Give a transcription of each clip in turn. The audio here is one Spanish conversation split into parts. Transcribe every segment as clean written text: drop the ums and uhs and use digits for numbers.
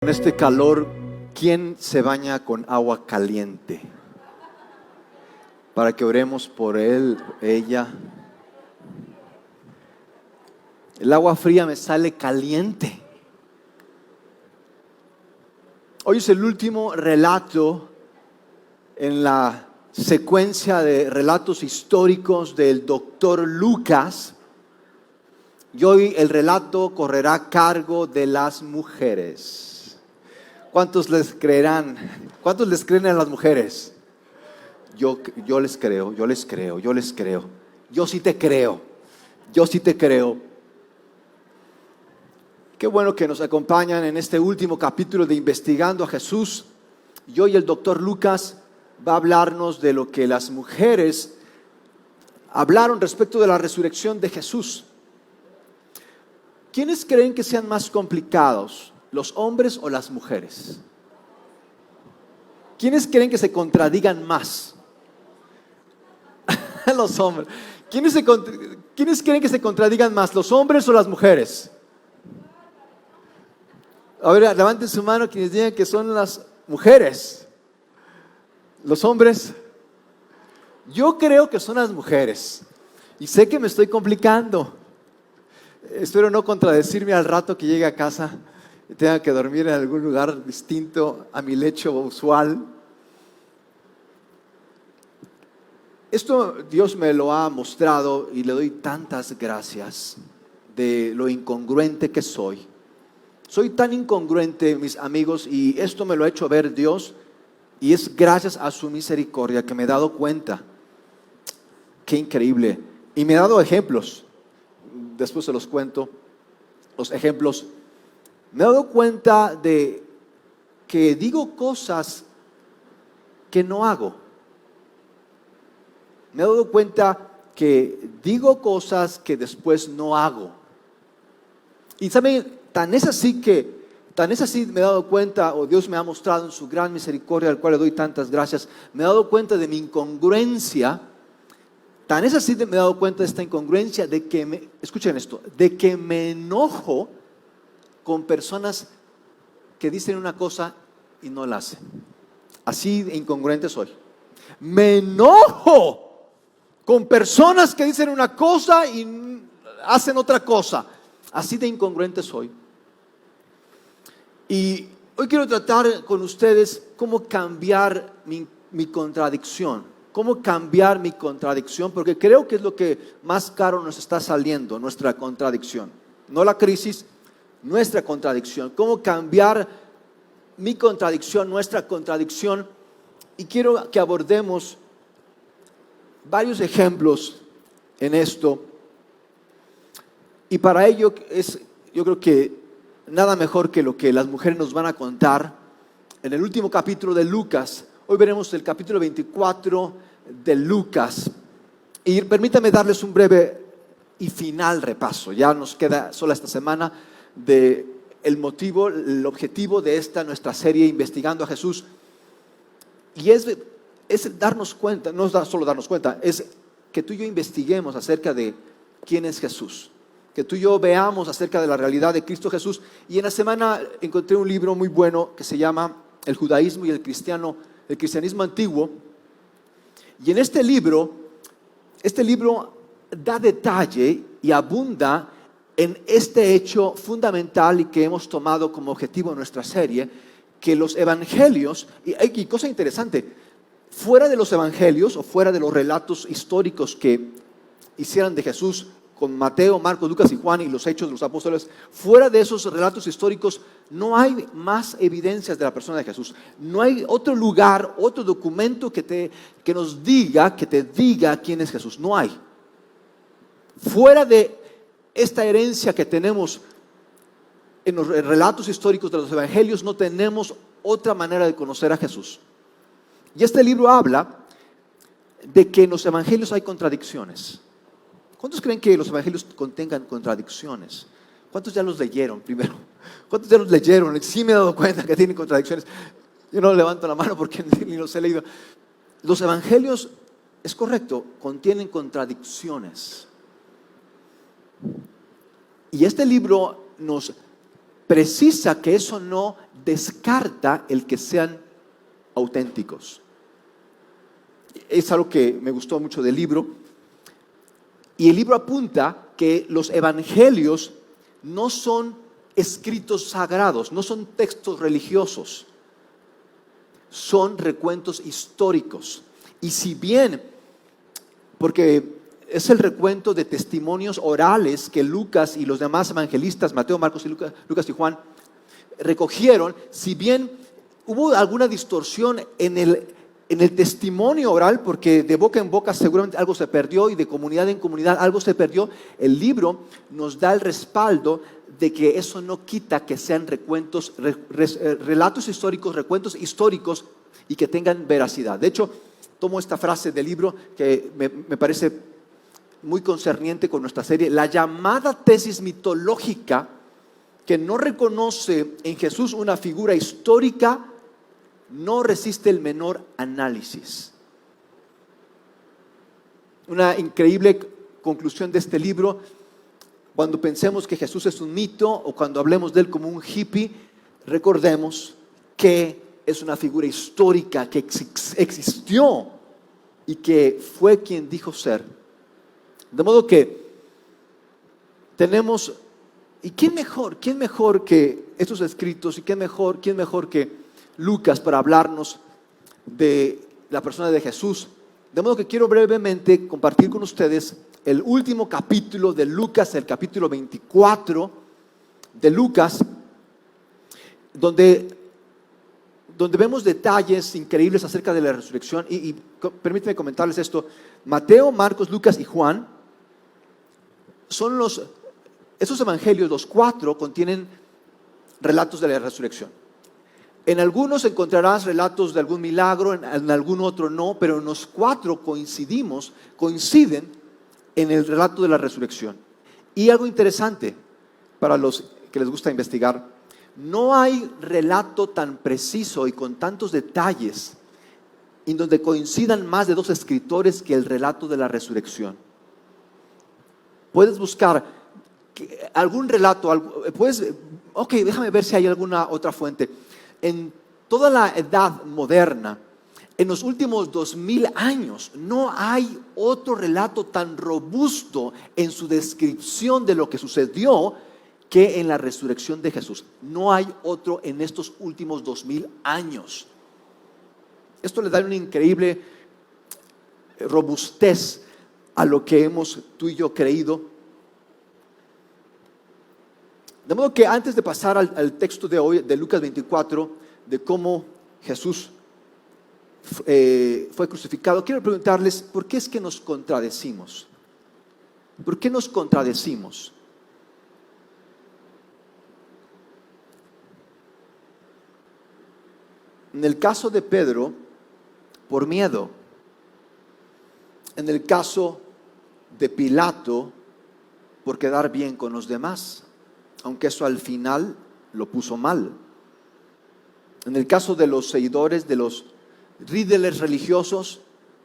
En este calor, ¿quién se baña con agua caliente? Para que oremos por él, ella. El agua fría me sale caliente. Hoy es el último relato en la secuencia de relatos históricos del doctor Lucas. Y hoy el relato correrá a cargo de las mujeres. ¿Cuántos les creerán? ¿Cuántos les creen a las mujeres? Yo les creo. Yo sí te creo. Qué bueno que nos acompañan en este último capítulo de Investigando a Jesús. Y hoy el doctor Lucas va a hablarnos de lo que las mujeres hablaron respecto de la resurrección de Jesús. ¿Quiénes creen que sean más complicados? ¿Los hombres o las mujeres? ¿Quiénes creen que se contradigan más? Los hombres. ¿Quiénes creen que se contradigan más? ¿Los hombres o las mujeres? A ver, levanten su mano quienes digan que son las mujeres. ¿Los hombres? Yo creo que son las mujeres. Y sé que me estoy complicando. Espero no contradecirme al rato que llegue a casa y tenga que dormir en algún lugar distinto a mi lecho usual. Esto Dios me lo ha mostrado y le doy tantas gracias de lo incongruente que soy. Soy tan incongruente, mis amigos, y esto me lo ha hecho ver Dios, y es gracias a su misericordia que me he dado cuenta. Qué increíble. Y me ha dado ejemplos. Después se los cuento, los ejemplos. Me he dado cuenta de que digo cosas que no hago. Me he dado cuenta que digo cosas que después no hago. Y saben, tan es así me he dado cuenta, o Dios me ha mostrado en su gran misericordia, al cual le doy tantas gracias, me he dado cuenta de mi incongruencia. Tan es así me he dado cuenta de esta incongruencia de que, escuchen esto, de que me enojo con personas que dicen una cosa y no la hacen. Así de incongruente soy. Me enojo con personas que dicen una cosa y hacen otra cosa. Así de incongruente soy. Y hoy quiero tratar con ustedes cómo cambiar mi contradicción. Cómo cambiar mi contradicción, porque creo que es lo que más caro nos está saliendo, nuestra contradicción. No la crisis, nuestra contradicción. Cómo cambiar mi contradicción, nuestra contradicción. Y quiero que abordemos varios ejemplos en esto. Y para ello yo creo que nada mejor que lo que las mujeres nos van a contar en el último capítulo de Lucas. Hoy veremos el capítulo 24 de Lucas. Y permítanme darles un breve y final repaso. Ya nos queda sola esta semana de el objetivo de esta nuestra serie Investigando a Jesús. Y es darnos cuenta, no es solo darnos cuenta, es que tú y yo investiguemos acerca de quién es Jesús. Que tú y yo veamos acerca de la realidad de Cristo Jesús. Y en la semana encontré un libro muy bueno que se llama El judaísmo y el cristianismo antiguo. Y en este libro da detalle y abunda en este hecho fundamental y que hemos tomado como objetivo en nuestra serie, que los evangelios, y cosa interesante, fuera de los evangelios o fuera de los relatos históricos que hicieran de Jesús con Mateo, Marcos, Lucas y Juan y los hechos de los apóstoles, fuera de esos relatos históricos no hay más evidencias de la persona de Jesús. No hay otro lugar, otro documento que te diga quién es Jesús. No hay. Fuera de esta herencia que tenemos en los relatos históricos de los evangelios, no tenemos otra manera de conocer a Jesús. Y este libro habla de que en los evangelios hay contradicciones. ¿Cuántos creen que los evangelios contengan contradicciones? ¿Cuántos ya los leyeron primero? ¿Cuántos ya los leyeron? Sí me he dado cuenta que tienen contradicciones. Yo no levanto la mano porque ni los he leído. Los evangelios, es correcto, contienen contradicciones. Y este libro nos precisa que eso no descarta el que sean auténticos. Es algo que me gustó mucho del libro. Y el libro apunta que los evangelios no son escritos sagrados, no son textos religiosos, son recuentos históricos. Y si bien, porque es el recuento de testimonios orales que Lucas y los demás evangelistas, Mateo, Marcos y Lucas y Juan, recogieron, si bien hubo alguna distorsión en el testimonio oral, porque de boca en boca seguramente algo se perdió y de comunidad en comunidad algo se perdió, el libro nos da el respaldo de que eso no quita que sean relatos históricos, recuentos históricos y que tengan veracidad. De hecho, tomo esta frase del libro que me parece muy concerniente con nuestra serie: la llamada tesis mitológica que no reconoce en Jesús una figura histórica no resiste el menor análisis. Una increíble conclusión de este libro: cuando pensemos que Jesús es un mito o cuando hablemos de él como un hippie, recordemos que es una figura histórica que existió y que fue quien dijo ser. De modo que tenemos, ¿y quién mejor que estos escritos? ¿Y quién mejor que Lucas para hablarnos de la persona de Jesús? De modo que quiero brevemente compartir con ustedes el último capítulo de Lucas, el capítulo 24 de Lucas, donde vemos detalles increíbles acerca de la resurrección. Y permítanme comentarles esto: Mateo, Marcos, Lucas y Juan son esos evangelios, los cuatro contienen relatos de la resurrección. En algunos encontrarás relatos de algún milagro, en algún otro no, pero en los cuatro coinciden en el relato de la resurrección. Y algo interesante para los que les gusta investigar: no hay relato tan preciso y con tantos detalles en donde coincidan más de dos escritores que el relato de la resurrección. Puedes buscar algún relato, déjame ver si hay alguna otra fuente. En toda la edad moderna, en los últimos 2000 años, no hay otro relato tan robusto en su descripción de lo que sucedió que en la resurrección de Jesús. No hay otro en estos últimos 2000 años. Esto le da una increíble robustez a lo que hemos tú y yo creído. De modo que antes de pasar al texto de hoy, de Lucas 24, de cómo Jesús fue crucificado, quiero preguntarles: ¿por qué es que nos contradecimos? ¿Por qué nos contradecimos? En el caso de Pedro, por miedo. En el caso de Pilato, por quedar bien con los demás, aunque eso al final lo puso mal. En el caso de los seguidores, de los líderes religiosos,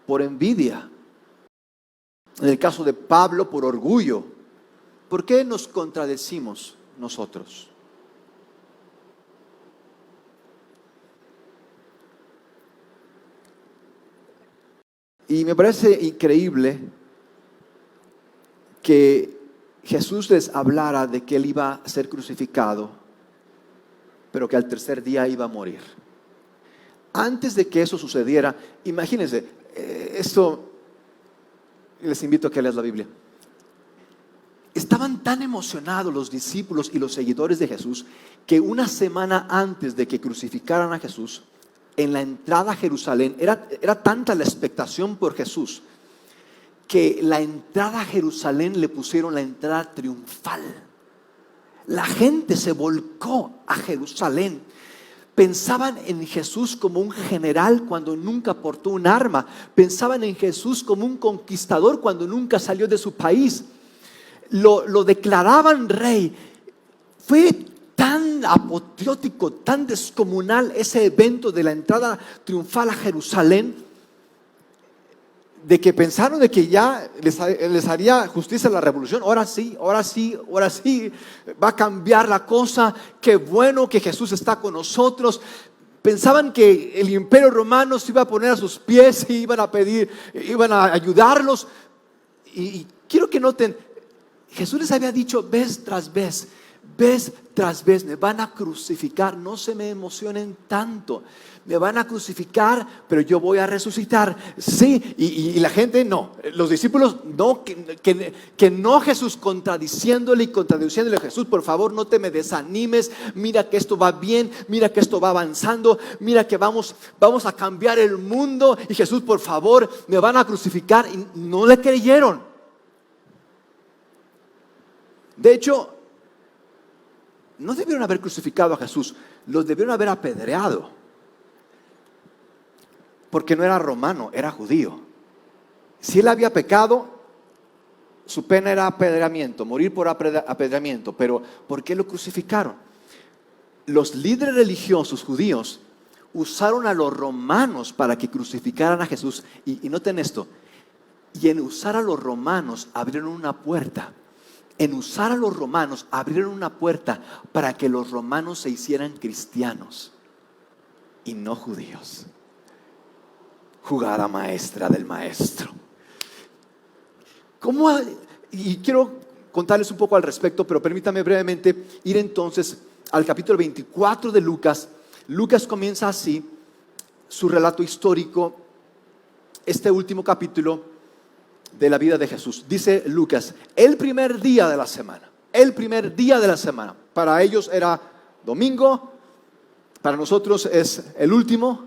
por envidia. En el caso de Pablo, por orgullo. ¿Por qué nos contradecimos nosotros? Y me parece increíble que Jesús les hablara de que Él iba a ser crucificado, pero que al tercer día iba a morir. Antes de que eso sucediera, imagínense, esto les invito a que leas la Biblia. Estaban tan emocionados los discípulos y los seguidores de Jesús que una semana antes de que crucificaran a Jesús, en la entrada a Jerusalén, era tanta la expectación por Jesús que la entrada a Jerusalén le pusieron la entrada triunfal. La gente se volcó a Jerusalén. Pensaban en Jesús como un general cuando nunca portó un arma. Pensaban en Jesús como un conquistador cuando nunca salió de su país. Lo declaraban rey. Fue tan apoteótico, tan descomunal ese evento de la entrada triunfal a Jerusalén. de que pensaron de que ya les haría justicia la revolución. Ahora sí, va a cambiar la cosa. Qué bueno que Jesús está con nosotros. Pensaban que el imperio romano se iba a poner a sus pies y iban a ayudarlos. Y quiero que noten, Jesús les había dicho vez tras vez, me van a crucificar, no se me emocionen tanto, me van a crucificar, pero yo voy a resucitar. Sí, y la gente no, los discípulos no, que no. Jesús contradiciéndole a Jesús, por favor no te me desanimes, mira que esto va bien, mira que esto va avanzando, mira que vamos a cambiar el mundo. Y Jesús, por favor, me van a crucificar. Y no le creyeron. De hecho, no debieron haber crucificado a Jesús, los debieron haber apedreado, porque no era romano, era judío. Si él había pecado, su pena era apedreamiento, morir por apedreamiento. Pero ¿por qué lo crucificaron? Los líderes religiosos judíos usaron a los romanos para que crucificaran a Jesús. Y noten esto, y en usar a los romanos abrieron una puerta. Para que los romanos se hicieran cristianos y no judíos. Jugada maestra del maestro. Y quiero contarles un poco al respecto, pero permítame brevemente ir entonces al capítulo 24 de Lucas. Lucas comienza así su relato histórico, este último capítulo de la vida de Jesús. Dice Lucas, el primer día de la semana. Para ellos era domingo, para nosotros es el último.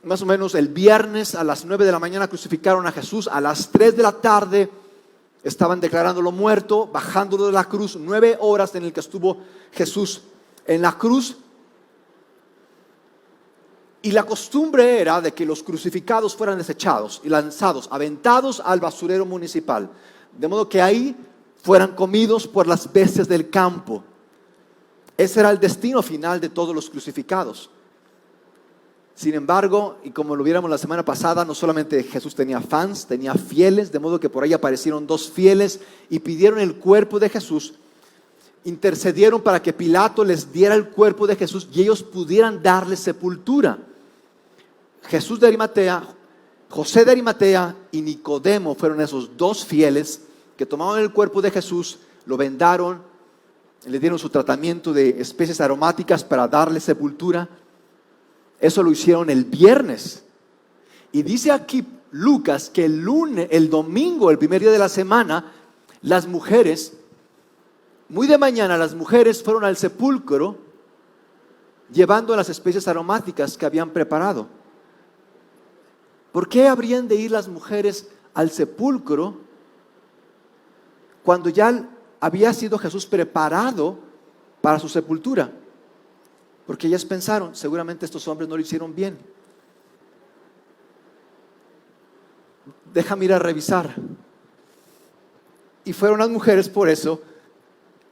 Más o menos el viernes a las 9 de la mañana crucificaron a Jesús. A las 3 de la tarde estaban declarándolo muerto, bajándolo de la cruz. 9 horas en el que estuvo Jesús en la cruz. Y la costumbre era de que los crucificados fueran desechados y lanzados, aventados al basurero municipal, de modo que ahí fueran comidos por las bestias del campo. Ese era el destino final de todos los crucificados. Sin embargo, y como lo viéramos la semana pasada, no solamente Jesús tenía fans, tenía fieles, de modo que por ahí aparecieron 2 fieles y pidieron el cuerpo de Jesús. Intercedieron para que Pilato les diera el cuerpo de Jesús y ellos pudieran darle sepultura. Jesús de Arimatea, José de Arimatea y Nicodemo fueron esos 2 fieles que tomaron el cuerpo de Jesús, lo vendaron, le dieron su tratamiento de especies aromáticas para darle sepultura. Eso lo hicieron el viernes. Y dice aquí Lucas que el domingo, el primer día de la semana, las mujeres, muy de mañana, las mujeres fueron al sepulcro llevando las especies aromáticas que habían preparado. ¿Por qué habrían de ir las mujeres al sepulcro cuando ya había sido Jesús preparado para su sepultura? Porque ellas pensaron, seguramente estos hombres no lo hicieron bien. Déjame ir a revisar. Y fueron las mujeres por eso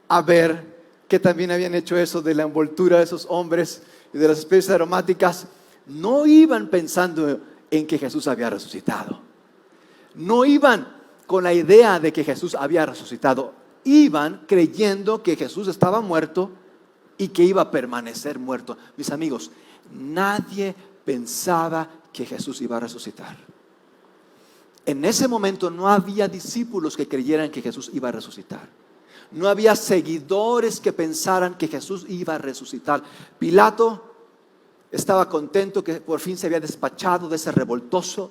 a ver que también habían hecho eso de la envoltura de esos hombres y de las especies aromáticas. No iban pensando en que Jesús había resucitado. No iban con la idea de que Jesús había resucitado. Iban creyendo que Jesús estaba muerto y que iba a permanecer muerto. Mis amigos, nadie pensaba que Jesús iba a resucitar. En ese momento no había discípulos que creyeran que Jesús iba a resucitar. No había seguidores que pensaran que Jesús iba a resucitar. Pilato estaba contento que por fin se había despachado de ese revoltoso.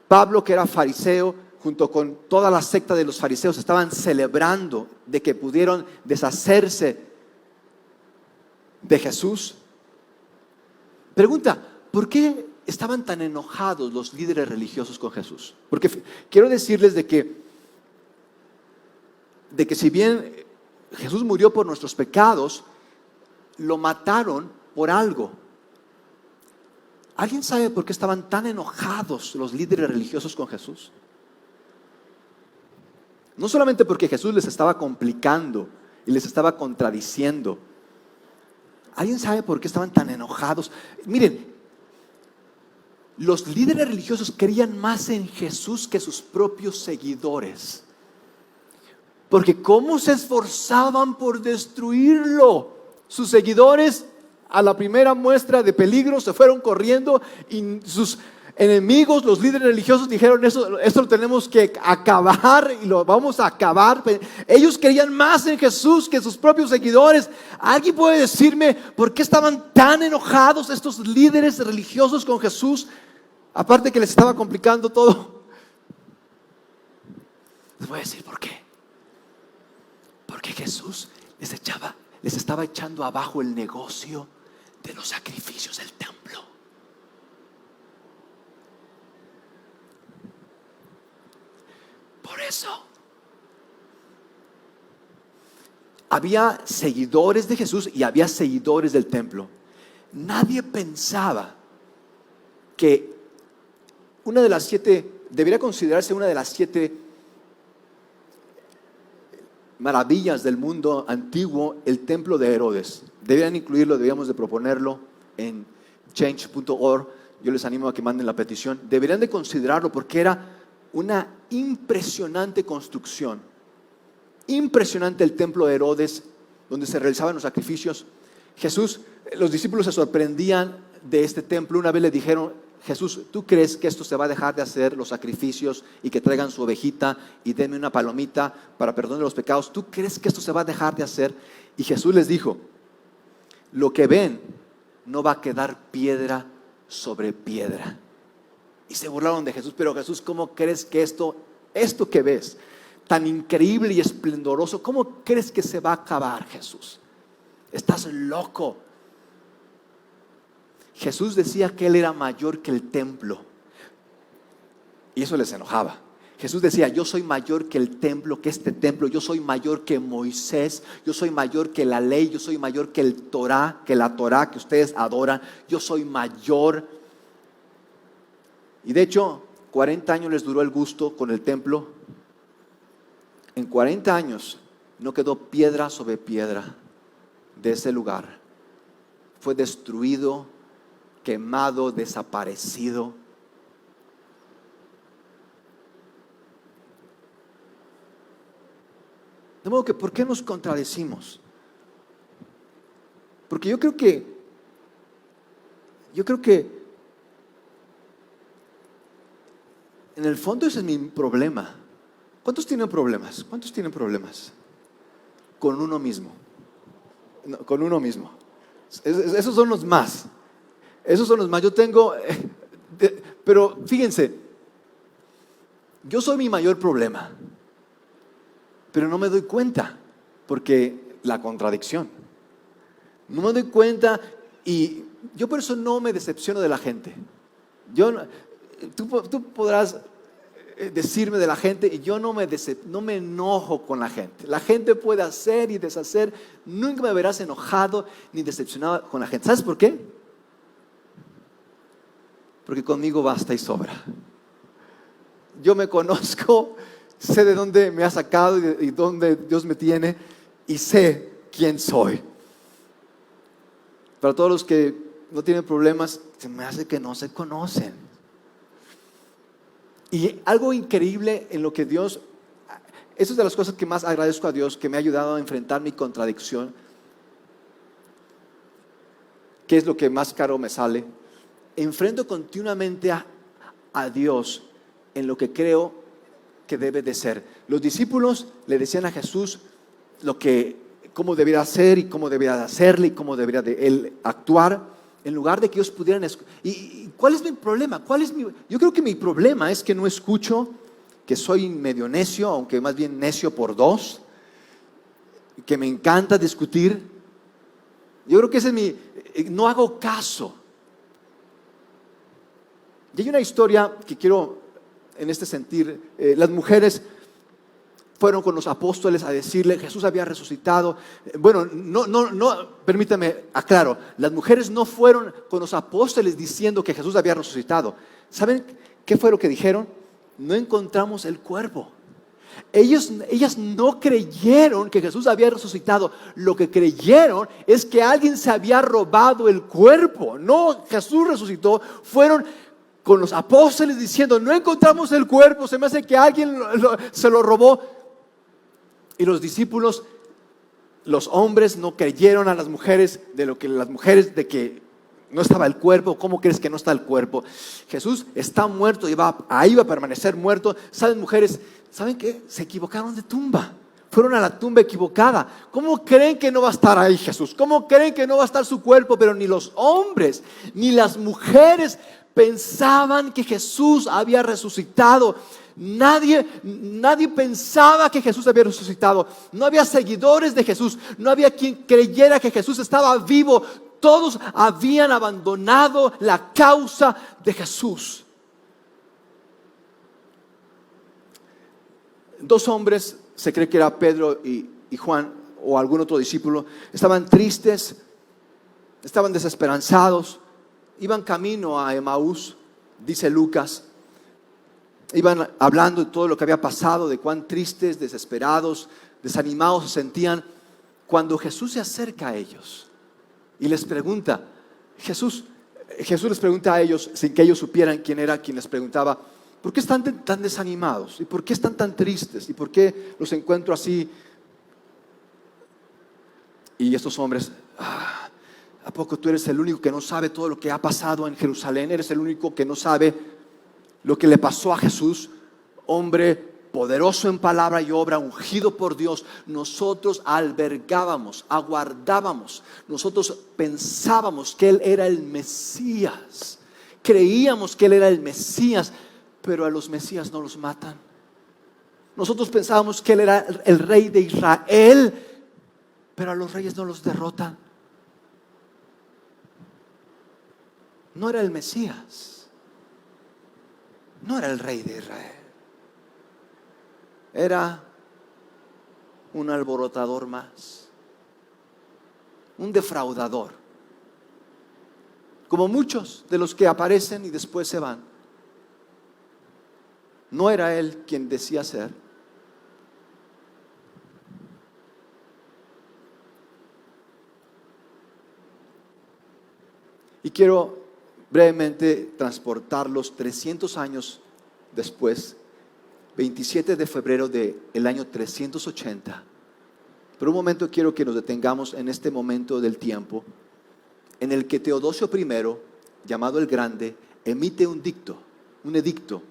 Pablo, que era fariseo, junto con toda la secta de los fariseos, estaban celebrando de que pudieron deshacerse de Jesús. Pregunta, ¿por qué estaban tan enojados los líderes religiosos con Jesús? Porque quiero decirles de que si bien Jesús murió por nuestros pecados, lo mataron por algo. ¿Alguien sabe por qué estaban tan enojados los líderes religiosos con Jesús? No solamente porque Jesús les estaba complicando y les estaba contradiciendo. ¿Alguien sabe por qué estaban tan enojados? Miren, los líderes religiosos creían más en Jesús que sus propios seguidores. Porque cómo se esforzaban por destruirlo. Sus seguidores, a la primera muestra de peligro, se fueron corriendo, y sus enemigos, los líderes religiosos, dijeron: esto lo tenemos que acabar y lo vamos a acabar. Ellos creían más en Jesús que sus propios seguidores. ¿Alguien puede decirme por qué estaban tan enojados estos líderes religiosos con Jesús? Aparte que les estaba complicando todo. Les voy a decir por qué. Porque Jesús les estaba echando abajo el negocio de los sacrificios del templo. Por eso había seguidores de Jesús y había seguidores del templo. Nadie pensaba que debería considerarse una de las 7 maravillas del mundo antiguo, el templo de Herodes. Deberían incluirlo, deberíamos de proponerlo en change.org. Yo les animo a que manden la petición. Deberían de considerarlo porque era una impresionante construcción. Impresionante el templo de Herodes, donde se realizaban los sacrificios. Los discípulos se sorprendían de este templo. Una vez le dijeron: Jesús, ¿tú crees que esto se va a dejar de hacer, los sacrificios, y que traigan su ovejita y denme una palomita para perdón de los pecados? ¿Tú crees que esto se va a dejar de hacer? Y Jesús les dijo: lo que ven no va a quedar piedra sobre piedra. Y se burlaron de Jesús. Pero Jesús, ¿cómo crees que esto que ves, tan increíble y esplendoroso, cómo crees que se va a acabar, Jesús? Estás loco. Jesús decía que Él era mayor que el templo, y eso les enojaba. Jesús decía: yo soy mayor que el templo, que este templo. Yo soy mayor que Moisés. Yo soy mayor que la ley. Yo soy mayor que la Torá que ustedes adoran. Yo soy mayor. Y de hecho, 40 años les duró el gusto con el templo. En 40 años no quedó piedra sobre piedra de ese lugar. Fue destruido, quemado, desaparecido. De modo que, ¿por qué nos contradecimos? Porque yo creo que en el fondo ese es mi problema. ¿Cuántos tienen problemas? ¿Cuántos tienen problemas? Con uno mismo. No, con uno mismo. Esos son los más. Esos son los más. Yo tengo, pero fíjense, yo soy mi mayor problema, pero no me doy cuenta, porque la contradicción. No me doy cuenta, y yo por eso no me decepciono de la gente. Tú podrás decirme de la gente, y yo no me enojo con la gente. La gente puede hacer y deshacer. Nunca me verás enojado ni decepcionado con la gente. ¿Sabes por qué? Porque conmigo basta y sobra. Yo me conozco, sé de dónde me ha sacado y dónde Dios me tiene, y sé quién soy. Para todos los que no tienen problemas, se me hace que no se conocen. Y algo increíble en lo que Dios, eso es de las cosas que más agradezco a Dios, que me ha ayudado a enfrentar mi contradicción. ¿Qué es lo que más caro me sale? Enfrento continuamente a Dios en lo que creo que debe de ser. Los discípulos le decían a Jesús cómo debería hacer y cómo debería de hacerle y cómo debería de Él actuar, en lugar de que ellos pudieran ¿Y cuál es mi problema? Yo creo que mi problema es que no escucho, que soy medio necio, aunque más bien necio por 2, que me encanta discutir. Yo creo que ese es no hago caso. Y hay una historia que quiero en este sentir. Las mujeres fueron con los apóstoles a decirle: Jesús había resucitado. Bueno, no, permítame aclaro. Las mujeres no fueron con los apóstoles diciendo que Jesús había resucitado. ¿Saben qué fue lo que dijeron? No encontramos el cuerpo. Ellas no creyeron que Jesús había resucitado. Lo que creyeron es que alguien se había robado el cuerpo. No, Jesús resucitó. Fueron con los apóstoles diciendo, no encontramos el cuerpo, se me hace que alguien se lo robó. Y los discípulos, los hombres no creyeron a las mujeres de que no estaba el cuerpo. ¿Cómo crees que no está el cuerpo? Jesús está muerto y ahí va a permanecer muerto. ¿Saben, mujeres? ¿Saben qué? Se equivocaron de tumba. Fueron a la tumba equivocada. ¿Cómo creen que no va a estar ahí Jesús? ¿Cómo creen que no va a estar su cuerpo? Pero ni los hombres ni las mujeres pensaban que Jesús había resucitado. Nadie pensaba que Jesús había resucitado. No había seguidores de Jesús. No había quien creyera que Jesús estaba vivo. Todos habían abandonado la causa de Jesús. Dos hombres, se cree que era Pedro y Juan o algún otro discípulo, estaban tristes, estaban desesperanzados, iban camino a Emaús, dice Lucas. Iban hablando de todo lo que había pasado, de cuán tristes, desesperados, desanimados se sentían, cuando Jesús se acerca a ellos y les pregunta. Jesús les pregunta a ellos, sin que ellos supieran quién era quien les preguntaba, ¿por qué están tan desanimados? ¿Y por qué están tan tristes? ¿Y por qué los encuentro así? Y estos hombres, ¿a poco tú eres el único que no sabe todo lo que ha pasado en Jerusalén? ¿Eres el único que no sabe lo que le pasó a Jesús? Hombre poderoso en palabra y obra, ungido por Dios. Nosotros albergábamos, aguardábamos, nosotros pensábamos que Él era el Mesías, creíamos que Él era el Mesías, pero a los Mesías no los matan. Nosotros pensábamos que Él era el rey de Israel, pero a los reyes no los derrotan. No era el Mesías, no era el rey de Israel. Era un alborotador más, un defraudador, como muchos de los que aparecen y después se van. No era él quien decía ser. Y quiero brevemente transportarlos 300 años después, 27 de febrero del año 380. Por un momento quiero que nos detengamos en este momento del tiempo en el que Teodosio I, llamado el Grande, emite un edicto.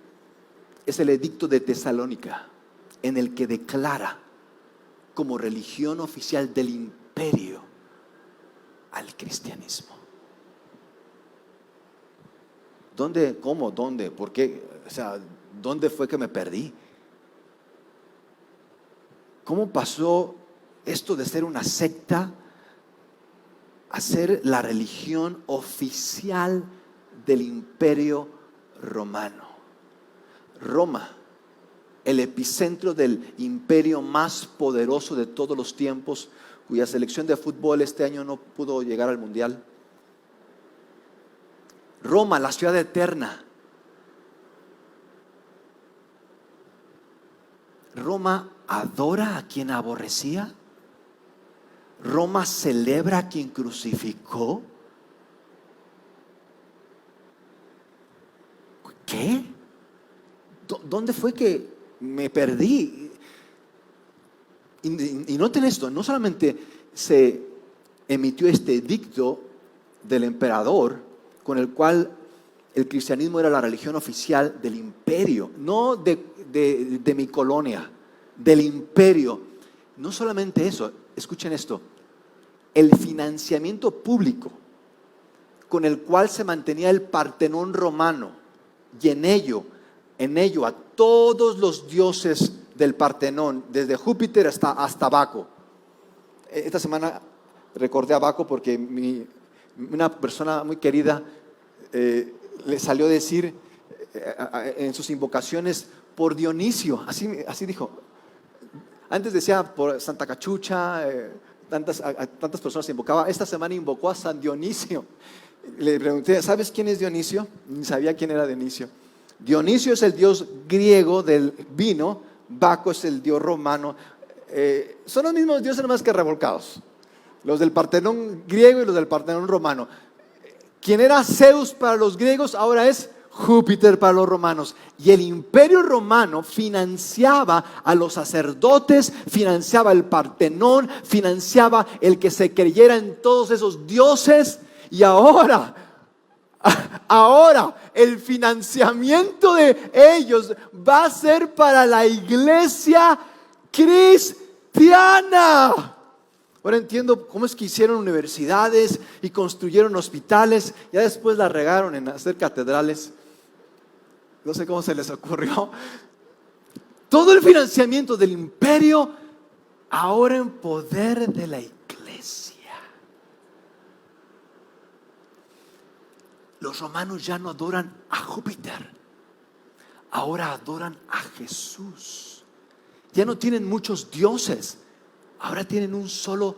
Es el edicto de Tesalónica, en el que declara como religión oficial del imperio al cristianismo. ¿Dónde? ¿Cómo? ¿Dónde? ¿Por qué? O sea, ¿dónde fue que me perdí? ¿Cómo pasó esto de ser una secta a ser la religión oficial del imperio romano? Roma, el epicentro del imperio más poderoso de todos los tiempos, cuya selección de fútbol este año no pudo llegar al mundial. Roma, la ciudad eterna. Roma adora a quien aborrecía. Roma celebra a quien crucificó. ¿Qué? ¿Dónde fue que me perdí? Y noten esto, no solamente se emitió este edicto del emperador con el cual el cristianismo era la religión oficial del imperio, no de mi colonia, del imperio. No solamente eso, escuchen esto, el financiamiento público con el cual se mantenía el Partenón romano, y en ello a todos los dioses del Partenón, desde Júpiter hasta Baco. Esta semana recordé a Baco porque una persona muy querida le salió a decir en sus invocaciones por Dionisio, así dijo. Antes decía por Santa Cachucha, tantas personas se invocaba. Esta semana invocó a San Dionisio. Le pregunté, ¿sabes quién es Dionisio? Ni sabía quién era Dionisio. Dionisio es el dios griego del vino, Baco es el dios romano. Son los mismos dioses, más que revolcados. Los del Partenón griego y los del Partenón romano. Quien era Zeus para los griegos ahora es Júpiter para los romanos. Y el imperio romano financiaba a los sacerdotes, financiaba el Partenón, financiaba el que se creyera en todos esos dioses. Y ahora el financiamiento de ellos va a ser para la iglesia cristiana. Ahora entiendo cómo es que hicieron universidades y construyeron hospitales. Ya después la regaron en hacer catedrales. No sé cómo se les ocurrió. Todo el financiamiento del imperio ahora en poder de la iglesia. Los romanos ya no adoran a Júpiter, ahora adoran a Jesús. Ya no tienen muchos dioses, ahora tienen un solo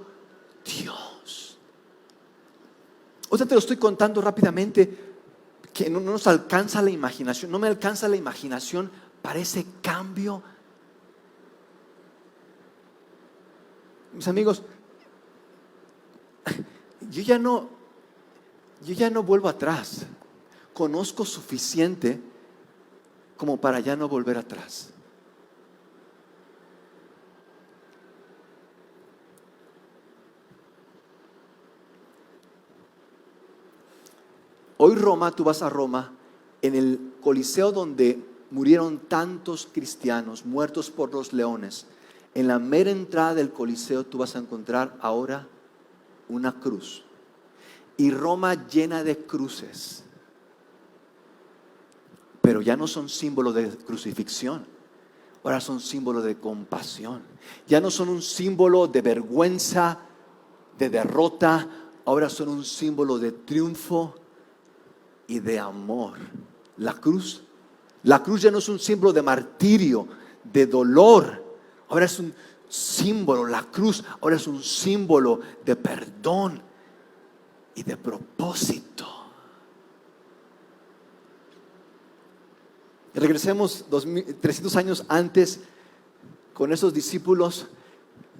Dios. O sea, te lo estoy contando rápidamente, que no nos alcanza la imaginación, no me alcanza la imaginación para ese cambio. Mis amigos, yo ya no vuelvo atrás. Conozco suficiente como para ya no volver atrás. Hoy Roma, tú vas a Roma, en el Coliseo donde murieron tantos cristianos, muertos por los leones. En la mera entrada del Coliseo tú vas a encontrar ahora una cruz. Y Roma llena de cruces. Pero ya no son símbolo de crucifixión. Ahora son símbolo de compasión. Ya no son un símbolo de vergüenza, de derrota. Ahora son un símbolo de triunfo y de amor. La cruz ya no es un símbolo de martirio, de dolor. Ahora es un símbolo, la cruz ahora es un símbolo de perdón y de propósito. Regresemos 300 años antes con esos discípulos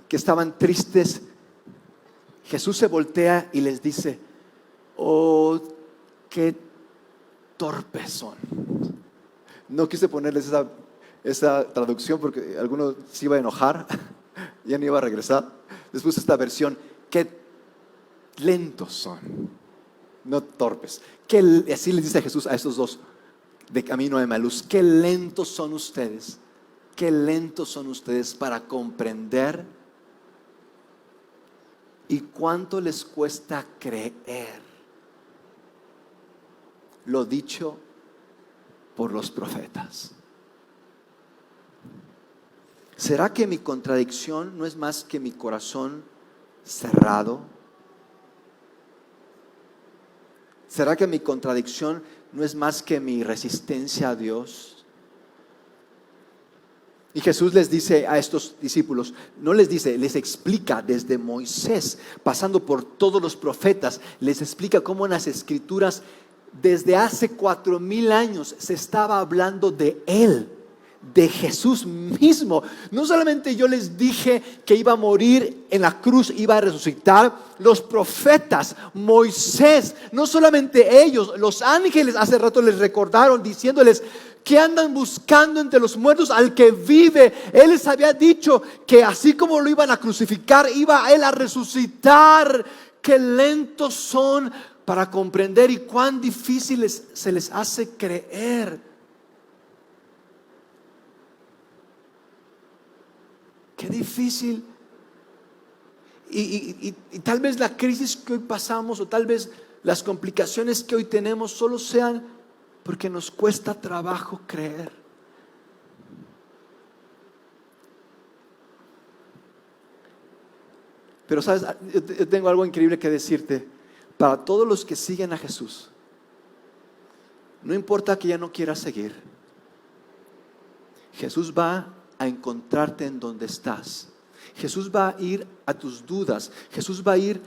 que estaban tristes. Jesús se voltea y les dice: oh, qué torpes son. No quise ponerles esa traducción porque alguno se iba a enojar, ya no iba a regresar. Después esta versión: qué lentos son, no torpes. Así les dice Jesús a estos dos de camino a Emaús: qué lentos son ustedes, qué lentos son ustedes para comprender, y cuánto les cuesta creer lo dicho por los profetas. ¿Será que mi contradicción no es más que mi corazón cerrado? ¿Será que mi contradicción no es más que mi resistencia a Dios? Y Jesús les dice a estos discípulos, no les dice, les explica desde Moisés, pasando por todos los profetas, les explica cómo en las Escrituras desde hace 4,000 años se estaba hablando de Él, de Jesús mismo. No solamente yo les dije que iba a morir en la cruz, iba a resucitar. Los profetas, Moisés, no solamente ellos, los ángeles hace rato les recordaron diciéndoles que andan buscando entre los muertos al que vive. Él les había dicho que así como lo iban a crucificar, iba Él a resucitar. Qué lentos son para comprender y cuán difícil se les hace creer. Qué difícil. Y tal vez la crisis que hoy pasamos, o tal vez las complicaciones que hoy tenemos, solo sean porque nos cuesta trabajo creer. Pero sabes, yo tengo algo increíble que decirte. Para todos los que siguen a Jesús, no importa que ya no quieras seguir, Jesús va a encontrarte en donde estás. Jesús va a ir a tus dudas, Jesús va a ir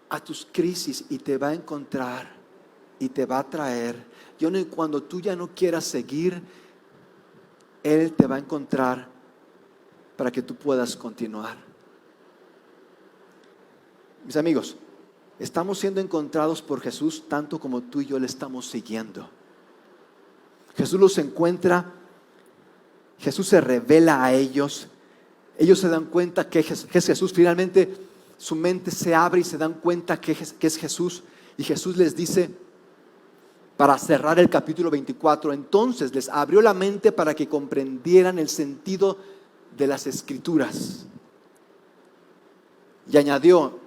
a tus crisis y te va a encontrar y te va a traer. Cuando tú ya no quieras seguir, Él te va a encontrar para que tú puedas continuar. Mis amigos, Estamos siendo encontrados por Jesús tanto como tú y yo le estamos siguiendo. Jesús los encuentra, Jesús se revela a ellos. Ellos se dan cuenta que es Jesús. Finalmente su mente se abre y se dan cuenta que es Jesús. Y Jesús les dice, para cerrar el capítulo 24, entonces les abrió la mente para que comprendieran el sentido de las Escrituras. Y añadió,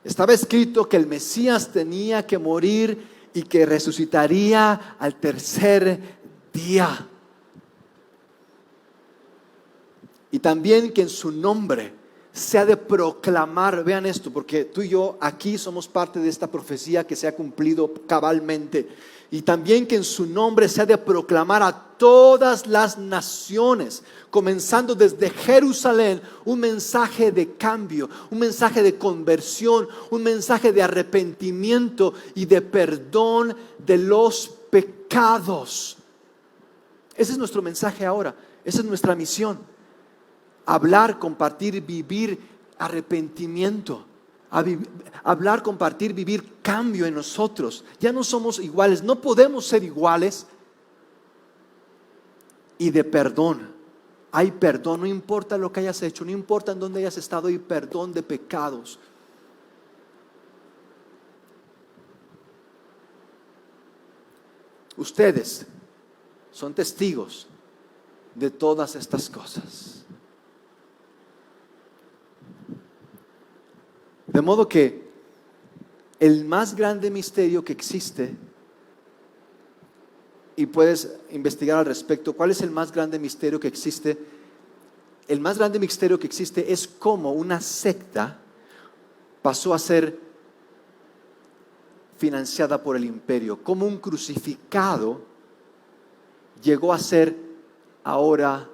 estaba escrito que el Mesías tenía que morir y que resucitaría al tercer día. Y también que en su nombre se ha de proclamar, vean esto, porque tú y yo aquí somos parte de esta profecía que se ha cumplido cabalmente. Y también que en su nombre se ha de proclamar a todas las naciones, comenzando desde Jerusalén, un mensaje de cambio, un mensaje de conversión, un mensaje de arrepentimiento y de perdón de los pecados. Ese es nuestro mensaje ahora, esa es nuestra misión. Hablar, compartir, vivir arrepentimiento. Hablar, compartir, vivir cambio en nosotros. Ya no somos iguales, no podemos ser iguales. Y de perdón. Hay perdón, no importa lo que hayas hecho, no importa en dónde hayas estado, hay perdón de pecados. Ustedes son testigos de todas estas cosas. De modo que el más grande misterio que existe, y puedes investigar al respecto, ¿cuál es el más grande misterio que existe? El más grande misterio que existe es cómo una secta pasó a ser financiada por el imperio, cómo un crucificado llegó a ser ahora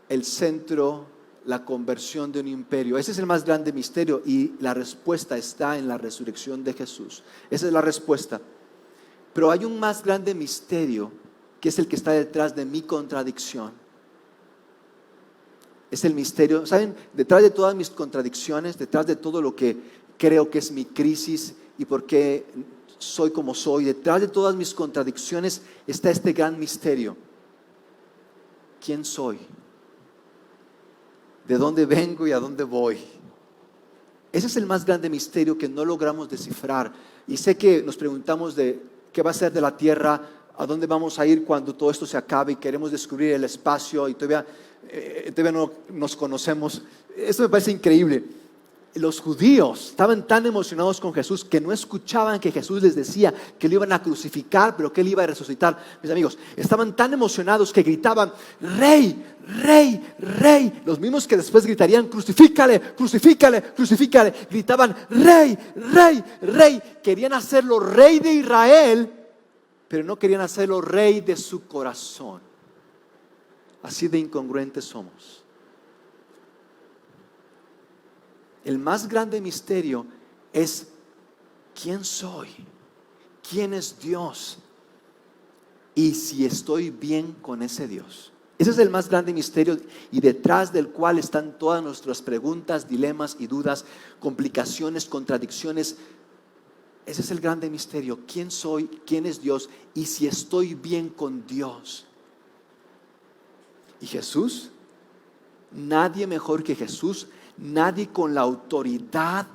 el centro, la conversión de un imperio. Ese es el más grande misterio y la respuesta está en la resurrección de Jesús. Esa es la respuesta. Pero hay un más grande misterio que es el que está detrás de mi contradicción. Es el misterio, ¿saben? Detrás de todas mis contradicciones, detrás de todo lo que creo que es mi crisis y por qué soy como soy, detrás de todas mis contradicciones está este gran misterio. ¿Quién soy? ¿De dónde vengo y a dónde voy? Ese es el más grande misterio que no logramos descifrar. Y sé que nos preguntamos de qué va a ser de la tierra, a dónde vamos a ir cuando todo esto se acabe y queremos descubrir el espacio y todavía no nos conocemos. Esto me parece increíble. Los judíos estaban tan emocionados con Jesús que no escuchaban que Jesús les decía que lo iban a crucificar, pero que él iba a resucitar. Mis amigos, estaban tan emocionados que gritaban, Rey, Rey, Rey. Los mismos que después gritarían, crucifícale, crucifícale, crucifícale. Gritaban, Rey, Rey, Rey. Querían hacerlo Rey de Israel, pero no querían hacerlo Rey de su corazón. Así de incongruentes somos. El más grande misterio es ¿quién soy? ¿Quién es Dios? Y si estoy bien con ese Dios. Ese es el más grande misterio y detrás del cual están todas nuestras preguntas, dilemas y dudas, complicaciones, contradicciones. Ese es el grande misterio. ¿Quién soy? ¿Quién es Dios? Y si estoy bien con Dios. Y Jesús, nadie mejor que Jesús. Nadie con la autoridad,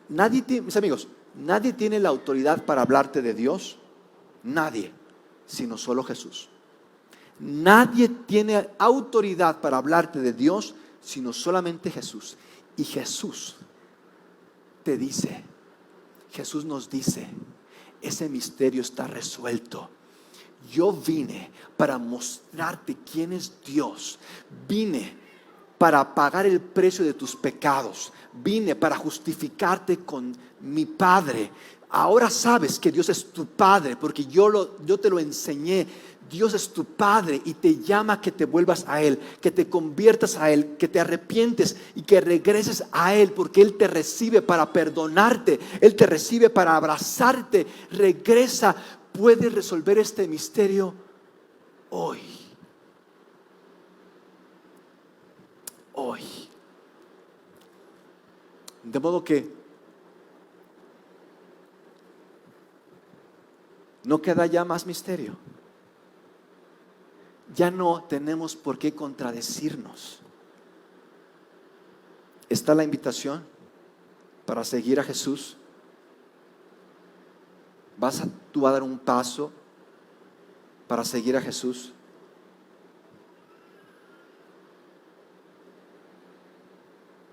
mis amigos, nadie tiene la autoridad para hablarte de Dios, nadie, sino solo Jesús. Nadie tiene autoridad para hablarte de Dios, sino solamente Jesús. Y Jesús te dice, Jesús nos dice, ese misterio está resuelto. Yo vine para mostrarte quién es Dios. Vine para pagar el precio de tus pecados. Vine para justificarte con mi Padre. Ahora sabes que Dios es tu Padre, porque yo te lo enseñé. Dios es tu Padre y te llama a que te vuelvas a Él, que te conviertas a Él, que te arrepientes y que regreses a Él, porque Él te recibe para perdonarte, Él te recibe para abrazarte. Regresa, puedes resolver este misterio hoy. Hoy. De modo que no queda ya más misterio. Ya no tenemos por qué contradecirnos. Está la invitación para seguir a Jesús. Tú a dar un paso para seguir a Jesús.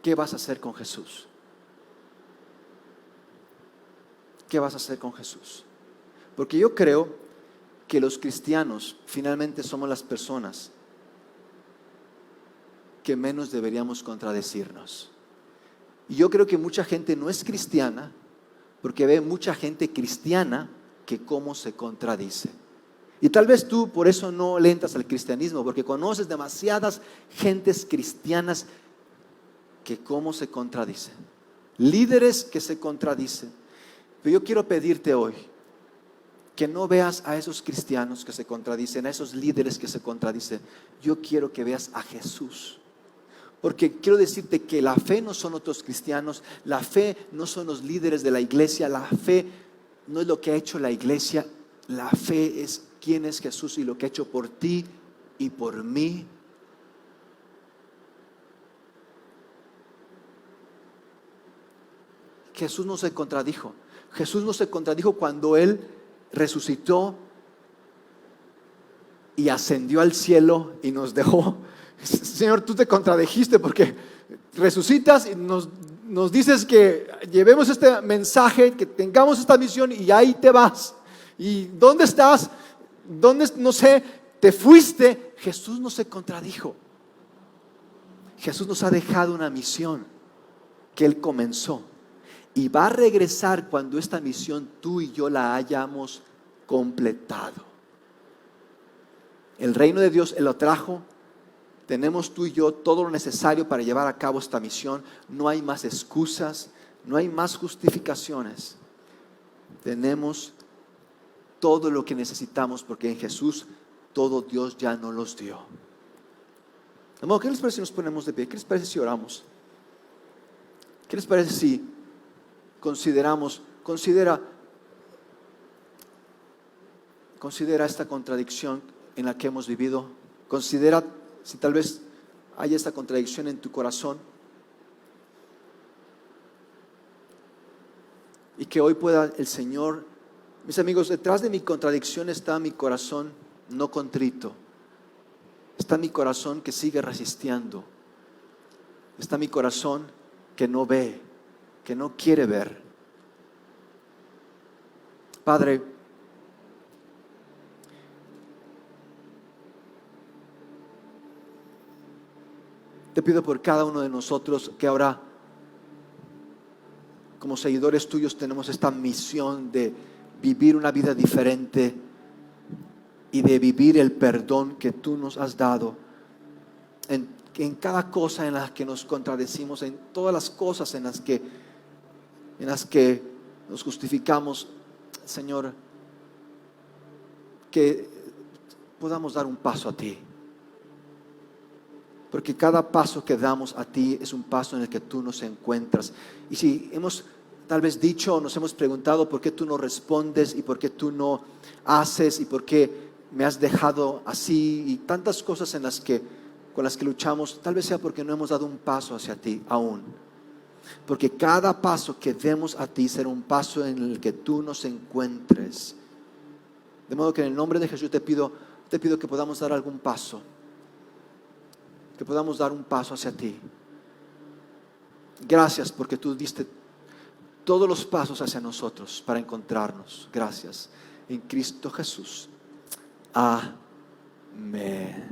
¿Qué vas a hacer con Jesús? ¿Qué vas a hacer con Jesús? Porque yo creo que los cristianos finalmente somos las personas que menos deberíamos contradecirnos. Y yo creo que mucha gente no es cristiana porque ve mucha gente cristiana que cómo se contradice. Y tal vez tú por eso no le entras al cristianismo, porque conoces demasiadas gentes cristianas que cómo se contradicen. Líderes que se contradicen. Pero yo quiero pedirte hoy que no veas a esos cristianos que se contradicen, a esos líderes que se contradicen. Yo quiero que veas a Jesús. Porque quiero decirte que la fe no son otros cristianos, la fe no son los líderes de la iglesia, la fe no es lo que ha hecho la iglesia, la fe es quién es Jesús y lo que ha hecho por ti y por mí. Jesús no se contradijo. Jesús no se contradijo cuando Él resucitó y ascendió al cielo y nos dejó. Señor, tú te contradijiste porque resucitas y nos dices que llevemos este mensaje, que tengamos esta misión y ahí te vas. ¿Y dónde estás? ¿Dónde? No sé, te fuiste. Jesús no se contradijo. Jesús nos ha dejado una misión que Él comenzó. Y va a regresar cuando esta misión tú y yo la hayamos completado. El reino de Dios Él lo trajo. Tenemos tú y yo todo lo necesario para llevar a cabo esta misión. No hay más excusas, no hay más justificaciones. Tenemos todo lo que necesitamos porque en Jesús todo Dios ya nos los dio. Amor, ¿qué les parece si nos ponemos de pie? ¿Qué les parece si oramos? ¿Qué les parece si considera esta contradicción en la que hemos vivido? Considera si tal vez hay esta contradicción en tu corazón y que hoy pueda el Señor, mis amigos, detrás de mi contradicción está mi corazón no contrito, está mi corazón que sigue resistiendo, está mi corazón que no ve, que no quiere ver. Padre, te pido por cada uno de nosotros que ahora, como seguidores tuyos, tenemos esta misión de vivir una vida diferente y de vivir el perdón que tú nos has dado en cada cosa en la que nos contradecimos, en todas las cosas en las que nos justificamos, Señor, que podamos dar un paso a ti. Porque cada paso que damos a ti es un paso en el que tú nos encuentras. Y si hemos tal vez dicho o nos hemos preguntado por qué tú no respondes y por qué tú no haces y por qué me has dejado así y tantas cosas con las que luchamos, tal vez sea porque no hemos dado un paso hacia ti aún. Porque cada paso que demos a ti será un paso en el que tú nos encuentres. De modo que en el nombre de Jesús te pido que podamos dar algún paso. Que podamos dar un paso hacia ti. Gracias porque tú diste todos los pasos hacia nosotros para encontrarnos. Gracias. En Cristo Jesús. Amén.